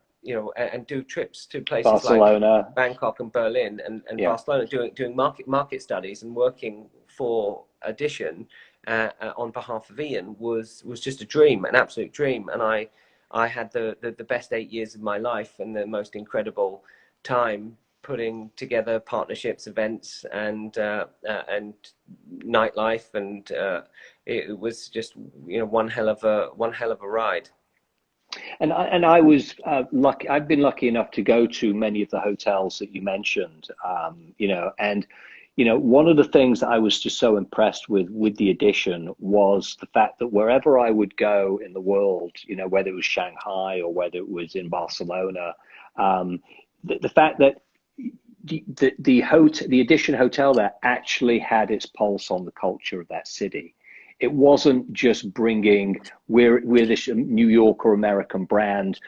and do trips to places Barcelona, like Bangkok and Berlin and Barcelona, doing market studies and working for Edition on behalf of Ian was just a dream, an absolute dream. And I had the best 8 years of my life and the most incredible time putting together partnerships, events, and nightlife, and it was just one hell of a ride. And I was lucky. I've been lucky enough to go to many of the hotels that you mentioned. One of the things that I was just so impressed with the Edition was the fact that wherever I would go in the world, whether it was Shanghai or whether it was in Barcelona, the fact that the Edition hotel there actually had its pulse on the culture of that city. It wasn't just bringing, we're this New York or American brand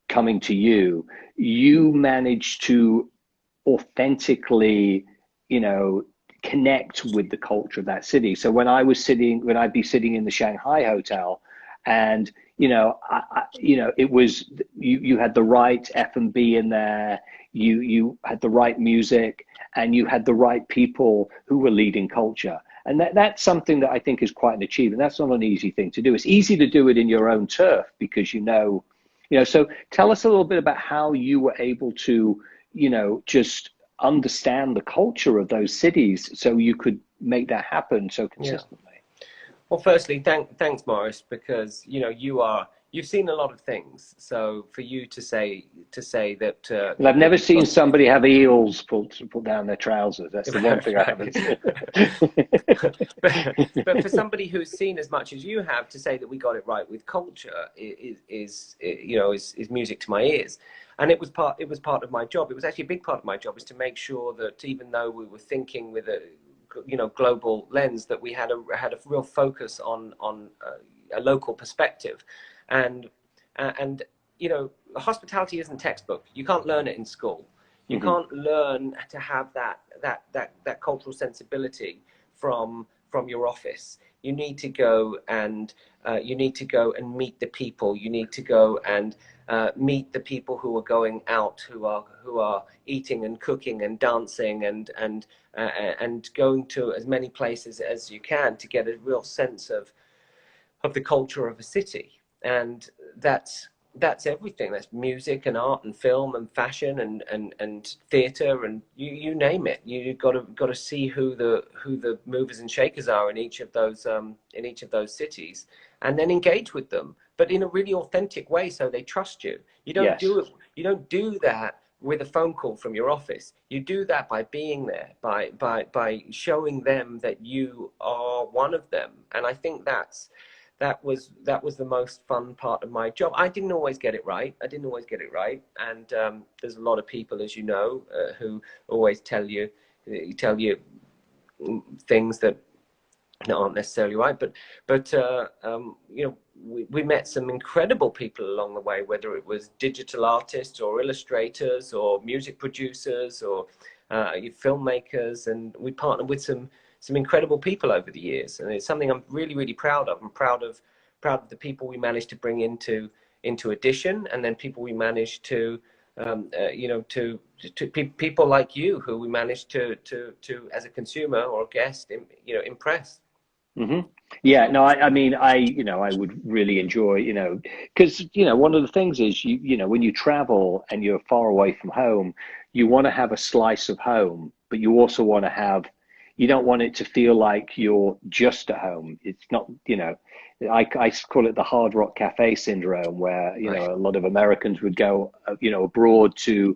coming to you. You managed to authentically, connect with the culture of that city. So when I'd be sitting in the Shanghai hotel, and it was you had the right F&B in there. You had the right music, and you had the right people who were leading culture. And that's something that I think is quite an achievement. That's not an easy thing to do. It's easy to do it in your own turf because so tell us a little bit about how you were able to, just understand the culture of those cities so you could make that happen so consistently. Well, firstly, thanks, Maurice, because you've seen a lot of things. So for you to say that, Well, I've never seen somebody have eels pull down their trousers. That's the one thing I haven't seen. but for somebody who's seen as much as you have, to say that we got it right with culture is music to my ears. And it was part of my job. It was actually a big part of my job, is to make sure that even though we were thinking with a global lens, that we had a real focus on a local perspective, and hospitality isn't textbook. You can't learn it in school. You can't learn to have that cultural sensibility from your office. You need to go and meet the people. You need to go and meet the people who are going out, who are eating and cooking and dancing and going to as many places as you can to get a real sense of the culture of a city. And that's everything. That's music and art and film and fashion and theatre and you name it. You got to see who the movers and shakers are in each of those cities, and then engage with them, but in a really authentic way, so they trust you. You don't do it. You don't do that with a phone call from your office. You do that by being there, by showing them that you are one of them. And I think that was the most fun part of my job. I didn't always get it right. And there's a lot of people, as you know, who always tell you things that aren't necessarily right. But we met some incredible people along the way, whether it was digital artists or illustrators or music producers or filmmakers, and we partnered with some incredible people over the years, and it's something I'm really, really proud of. I'm proud of the people we managed to bring into Edition, and then people we managed to people like you, who we managed to as a consumer or a guest, impress. Mm-hmm. Yeah, no, I mean, I would really enjoy, because, one of the things is, when you travel and you're far away from home, you want to have a slice of home, but you also want to have, you don't want it to feel like you're just at home. It's not, I call it the Hard Rock Cafe syndrome, where, a lot of Americans would go, abroad to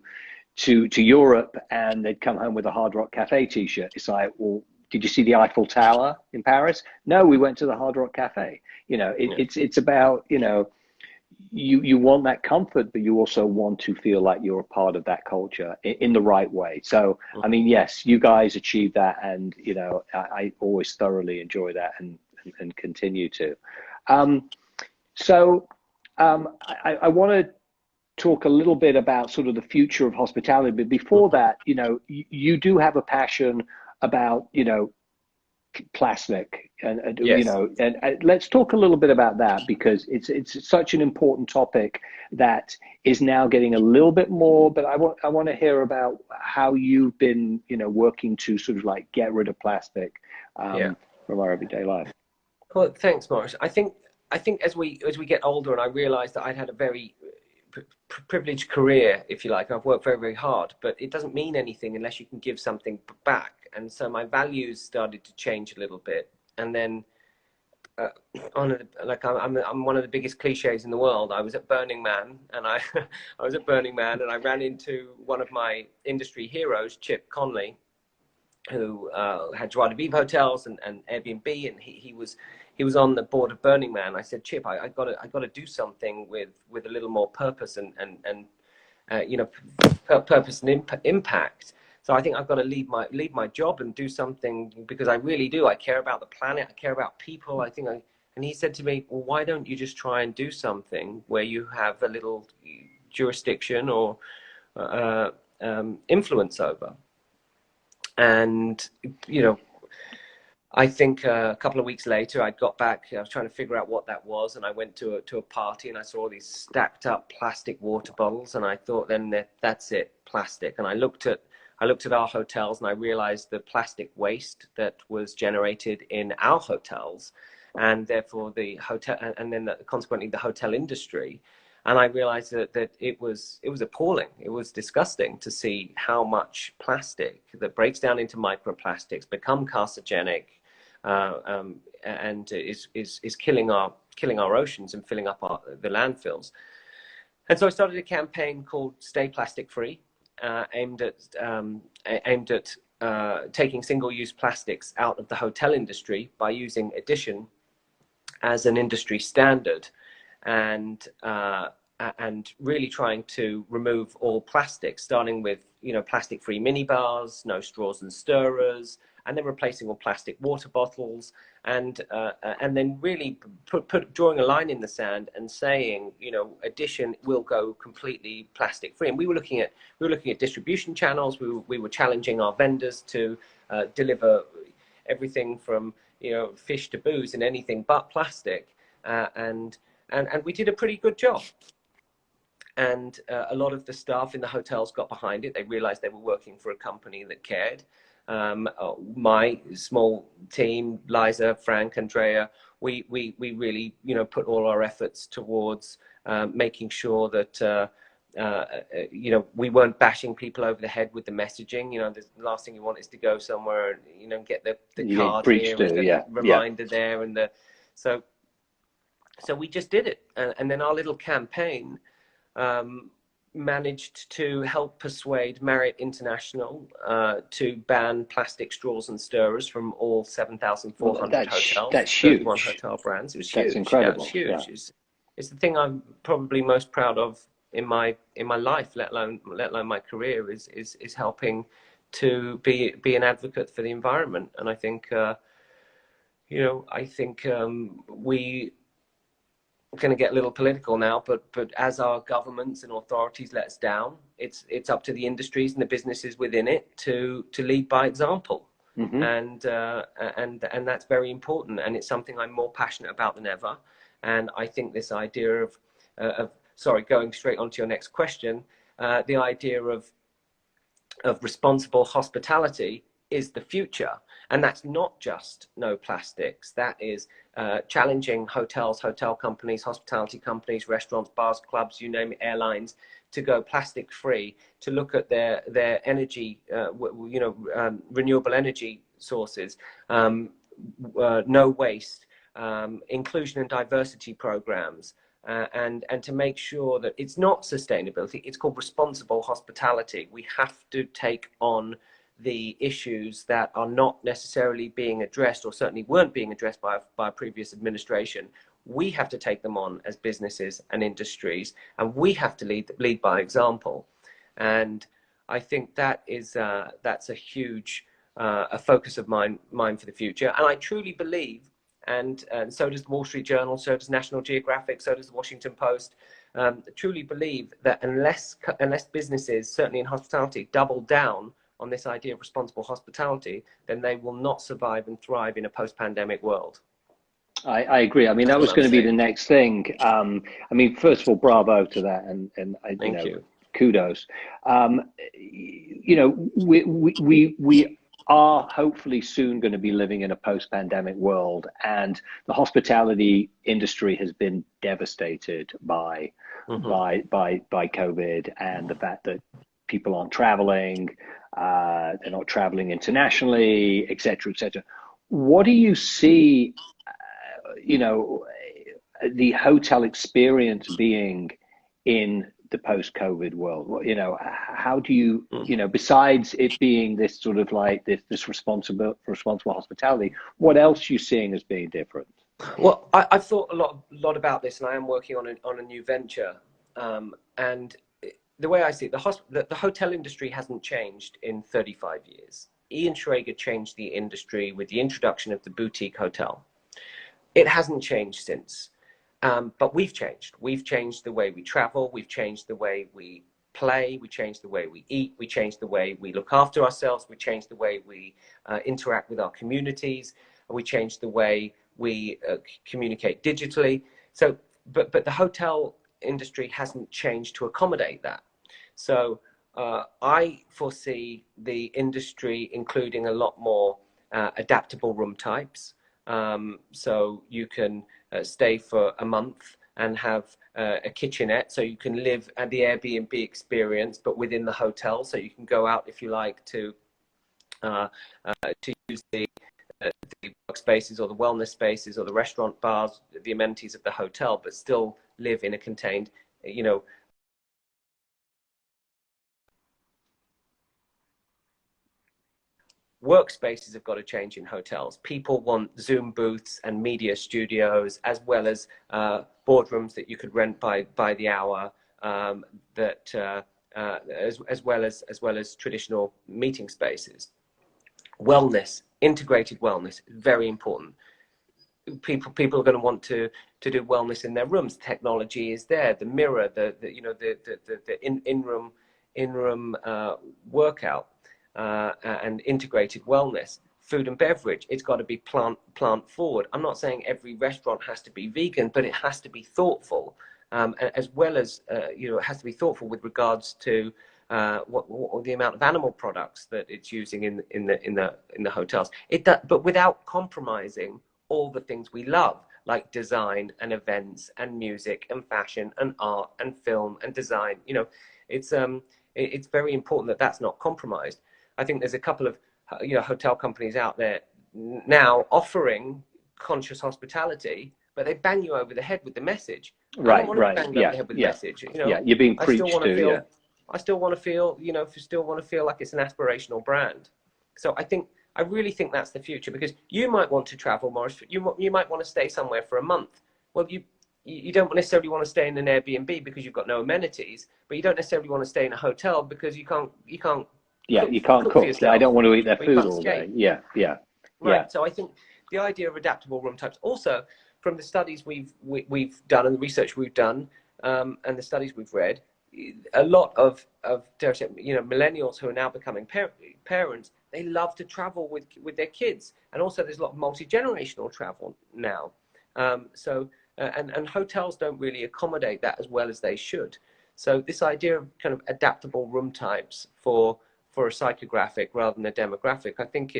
Europe, and they'd come home with a Hard Rock Cafe t-shirt. It's like, well, did you see the Eiffel Tower in Paris? No, we went to the Hard Rock Cafe. It's about, you want that comfort, but you also want to feel like you're a part of that culture in the right way. So, I mean, yes, you guys achieved that, and I always thoroughly enjoy that and continue to. I want to talk a little bit about sort of the future of hospitality, but before that, you do have a passion about plastic, and yes. And let's talk a little bit about that, because it's such an important topic that is now getting a little bit more. But I want to hear about how you've been working to sort of like get rid of plastic from our everyday life. Well, thanks, Maurice. I think as we get older, and I realized that I'd had a very privileged career, if you like. I've worked very, very hard, but it doesn't mean anything unless you can give something back. And so my values started to change a little bit. And then I'm one of the biggest cliches in the world. I was at Burning Man, and I ran into one of my industry heroes, Chip Conley, who had Joie de Vivre hotels and Airbnb, and he was on the board of Burning Man. I said, Chip, I got to do something with a little more purpose and purpose and impact. So I think I've got to leave my job and do something, because I really do. I care about the planet. I care about people. And he said to me, well, why don't you just try and do something where you have a little jurisdiction or influence over? And, I think a couple of weeks later, I got back. I was trying to figure out what that was, and I went to a party, and I saw all these stacked up plastic water bottles, and I thought, then that's it, plastic. And I looked at I looked at our hotels and I realized the plastic waste that was generated in our hotels, and therefore the hotel, and then consequently the hotel industry. And I realized that it was appalling. It was disgusting to see how much plastic that breaks down into microplastics, become carcinogenic, and is killing our oceans and filling up the landfills. And so I started a campaign called Stay Plastic Free, aimed at taking single-use plastics out of the hotel industry by using addition as an industry standard, and really trying to remove all plastics, starting with plastic-free mini bars, no straws and stirrers, and then replacing all plastic water bottles, and then really drawing a line in the sand and saying, addition will go completely plastic free. And we were looking at distribution channels. We were challenging our vendors to deliver everything from fish to booze and anything but plastic, and we did a pretty good job. And a lot of the staff in the hotels got behind it. They realized they were working for a company that cared. My small team, Liza, Frank, Andrea, we really put all our efforts towards making sure that we weren't bashing people over the head with the messaging. The last thing you want is to go somewhere and get the card here and the reminder there, and so we just did it, and then our little campaign managed to help persuade Marriott International to ban plastic straws and stirrers from all 7,400 hotels. That's huge. 31 hotel brands. It was huge. That's incredible. Yeah, it was huge. Yeah. It's the thing I'm probably most proud of in my life, let alone my career, is helping to be an advocate for the environment. And I think we going to get a little political now, but as our governments and authorities let us down, it's up to the industries and the businesses within it to lead by example. Mm-hmm. And that's very important, and it's something I'm more passionate about than ever. And I think this idea of going straight on to your next question, the idea of responsible hospitality is the future. And that's not just no plastics. That is challenging hotels, hotel companies, hospitality companies, restaurants, bars, clubs, you name it, airlines, to go plastic free, to look at their energy, renewable energy sources, no waste, inclusion and diversity programs, and to make sure that it's not sustainability, it's called responsible hospitality. We have to take on the issues that are not necessarily being addressed, or certainly weren't being addressed by a previous administration. We have to take them on as businesses and industries, and we have to lead by example. And I think that is that's a huge a focus of mine for the future. And I truly believe, and so does the Wall Street Journal, so does National Geographic, so does the Washington Post, truly believe that unless businesses, certainly in hospitality, double down on this idea of responsible hospitality, then they will not survive and thrive in a post-pandemic world. I agree. I mean, that was going to be the next thing. I mean, first of all, bravo to that, and Thank you. Kudos. We are hopefully soon going to be living in a post-pandemic world, and the hospitality industry has been devastated by COVID, and the fact that people aren't traveling, they're not traveling internationally, et cetera, et cetera. What do you see, the hotel experience being in the post-COVID world? How do you, besides it being this sort of like this responsible hospitality, what else are you seeing as being different? Well, I've thought a lot about this, and I am working on a new venture. And the way I see it, the hotel industry hasn't changed in 35 years. Ian Schrager changed the industry with the introduction of the boutique hotel. It hasn't changed since. But we've changed. We've changed the way we travel. We've changed the way we play. We changed the way we eat. We changed the way we look after ourselves. We changed the way we interact with our communities. We changed the way we communicate digitally. But the hotel industry hasn't changed to accommodate that. So I foresee the industry including a lot more adaptable room types. So you can stay for a month and have a kitchenette, so you can live at the Airbnb experience, but within the hotel. So you can go out if you like to use the workspaces or the wellness spaces or the restaurant bars, the amenities of the hotel, but still live in a contained, you know. Workspaces have got to change in hotels. People want Zoom booths and media studios, as well as boardrooms that you could rent by the hour, as well as traditional meeting spaces. Wellness, integrated wellness, very important. People are going to want to do wellness in their rooms. Technology is there, the mirror, the in-room workout. And integrated wellness, food and beverage. It's got to be plant forward. I'm not saying every restaurant has to be vegan, but it has to be thoughtful, as well as it has to be thoughtful with regards to what the amount of animal products that it's using in the hotels. But without compromising all the things we love, like design and events and music and fashion and art and film and design. It's very important that that's not compromised. I think there's a couple of hotel companies out there now offering conscious hospitality, but they bang you over the head with the message. Right, I don't want to bang you over the head with the message. You're being preached to. I still want to feel like it's an aspirational brand. So I really think that's the future, because you might want to travel, Maurice. You might want to stay somewhere for a month. Well, you don't necessarily want to stay in an Airbnb because you've got no amenities, but you don't necessarily want to stay in a hotel because you can't. Yeah, you can't cook. I don't want to eat their food all day. Yeah. Right. So I think the idea of adaptable room types, also from the studies we've done and the research we've done, and the studies we've read, a lot of millennials who are now becoming parents, they love to travel with their kids, and also there's a lot of multi-generational travel now. And hotels don't really accommodate that as well as they should. So this idea of kind of adaptable room types for a psychographic rather than a demographic, I think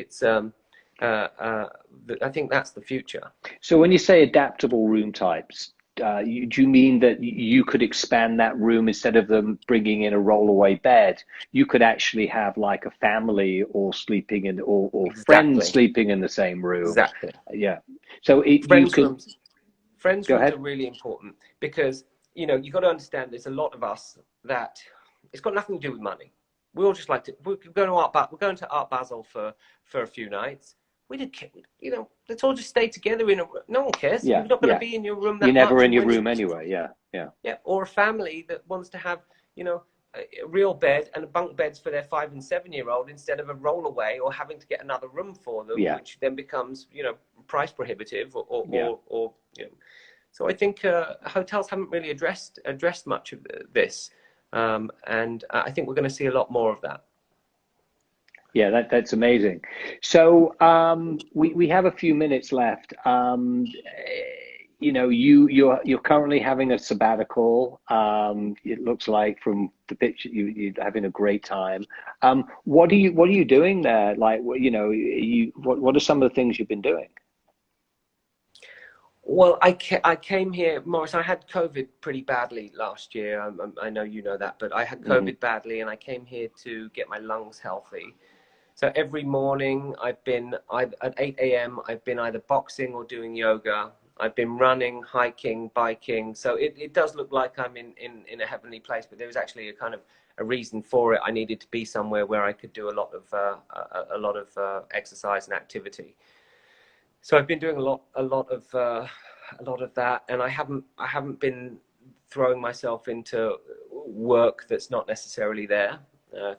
I think that's the future. So when you say adaptable room types, do you mean that you could expand that room, instead of them bringing in a rollaway bed, you could actually have like a family or sleeping in, or Exactly. friends sleeping in the same room? Exactly. Yeah. So friends rooms are really important, because you've got to understand there's a lot of us that it's got nothing to do with money. We all just like to. We're going to Art Basel for a few nights. We did, let's all just stay together in a. No one cares. Yeah, you're not going to be in your room that You're never much. in your room anyway. Yeah. Yeah, or a family that wants to have a real bed and bunk beds for their 5 and 7-year-old instead of a rollaway, or having to get another room for them, which then becomes price prohibitive or. So I think hotels haven't really addressed much of this. And I think we're going to see a lot more of that. Yeah, that's amazing. So we have a few minutes left. You're currently having a sabbatical. It looks like from the picture you're having a great time. What are you doing there? Like, what are some of the things you've been doing? Well, I came here, Maurice. I had COVID pretty badly last year. I know you know that, but I had COVID badly, and I came here to get my lungs healthy. So every morning I've been at 8 a.m. I've been either boxing or doing yoga. I've been running, hiking, biking. So it does look like I'm in a heavenly place, but there was actually a kind of a reason for it. I needed to be somewhere where I could do a lot of exercise and activity. So I've been doing a lot of that, and I haven't been throwing myself into work that's not necessarily there.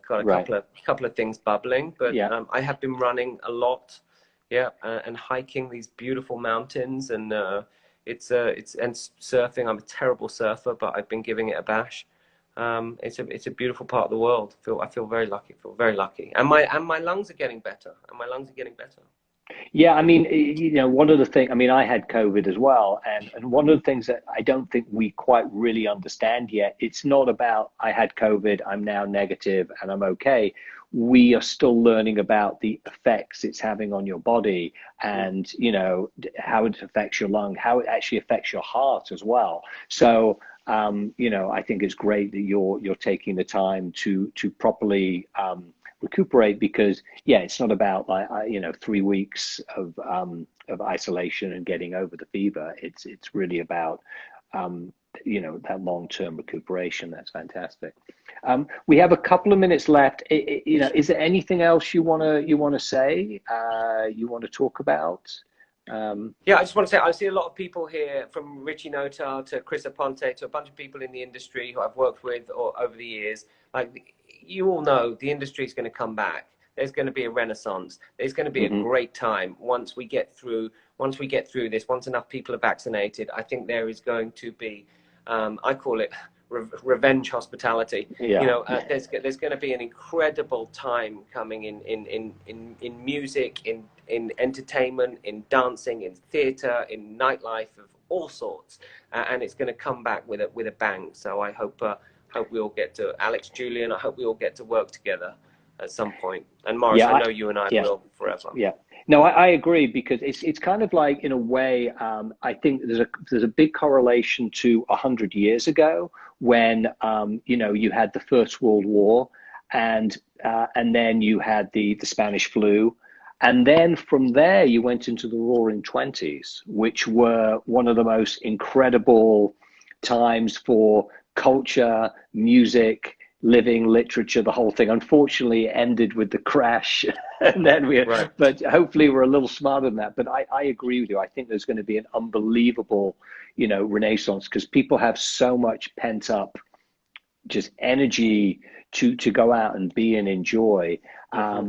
Got a couple of things bubbling, but I have been running a lot, and hiking these beautiful mountains, and it's and surfing. I'm a terrible surfer, but I've been giving it a bash. It's a beautiful part of the world. I feel very lucky. And my lungs are getting better. Yeah, I mean, one of the things, I mean, I had COVID as well. And one of the things that I don't think we quite really understand yet, it's not about I had COVID, I'm now negative and I'm okay. We are still learning about the effects it's having on your body and, how it affects your lung, how it actually affects your heart as well. So, I think it's great that you're taking the time to properly recuperate because yeah, it's not about like 3 weeks of isolation and getting over the fever. It's really about that long-term recuperation. That's fantastic. We have a couple of minutes left. Is there anything else you wanna say? You want to talk about? Yeah, I just want to say I see a lot of people here, from Richie Notar to Chris Aponte to a bunch of people in the industry who I've worked with over the years. Like, you all know, the industry is going to come back. There's going to be a renaissance. There's going to be a great time once we get through this. Once enough people are vaccinated, I think there is going to be, I call it revenge hospitality. Yeah. There's going to be an incredible time coming in music, in entertainment, in dancing, in theatre, in nightlife of all sorts, and it's going to come back with a bang. So I hope we all get to, Alex, Julian, I hope we all get to work together at some point. And Maurice, Yeah, I know you and I will forever. Yeah. No, I agree because it's kind of like, in a way, I think there's a big correlation to 100 years ago when you had the First World War and then you had the Spanish flu. And then from there, you went into the Roaring Twenties, which were one of the most incredible times for culture, music, living, literature, the whole thing. Unfortunately, it ended with the crash. And then but hopefully we're a little smarter than that. But I agree with you. I think there's going to be an unbelievable, renaissance because people have so much pent up just energy to go out and be and enjoy. I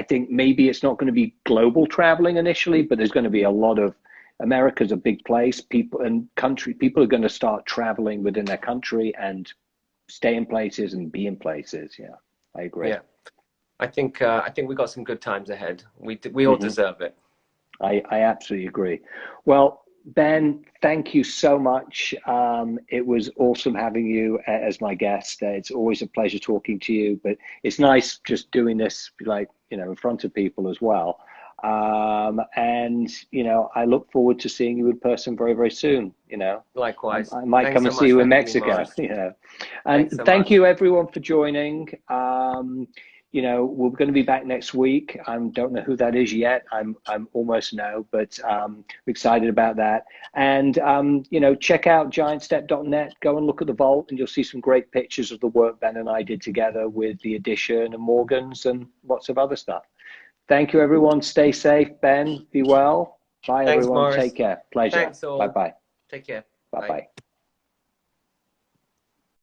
think maybe it's not going to be global traveling initially, but there's going to be a lot of, America's a big place. People are going to start traveling within their country and stay in places and be in places. Yeah, I agree. Yeah, I think we got some good times ahead. We all deserve it. I absolutely agree. Well, Ben, thank you so much. It was awesome having you as my guest. It's always a pleasure talking to you, but it's nice just doing this in front of people as well. I look forward to seeing you in person very, very soon. Likewise. I might come and see you in Mexico. And thank you everyone for joining. We're going to be back next week. I don't know who that is yet. I'm almost know, but excited about that. And check out giantstep.net. Go and look at the vault, and you'll see some great pictures of the work Ben and I did together with the Edition and Morgan's and lots of other stuff. Thank you, everyone. Stay safe. Ben, be well. Bye, Thanks, everyone. Maurice. Take care. Pleasure. Thanks all. Bye-bye. Take care. Bye-bye.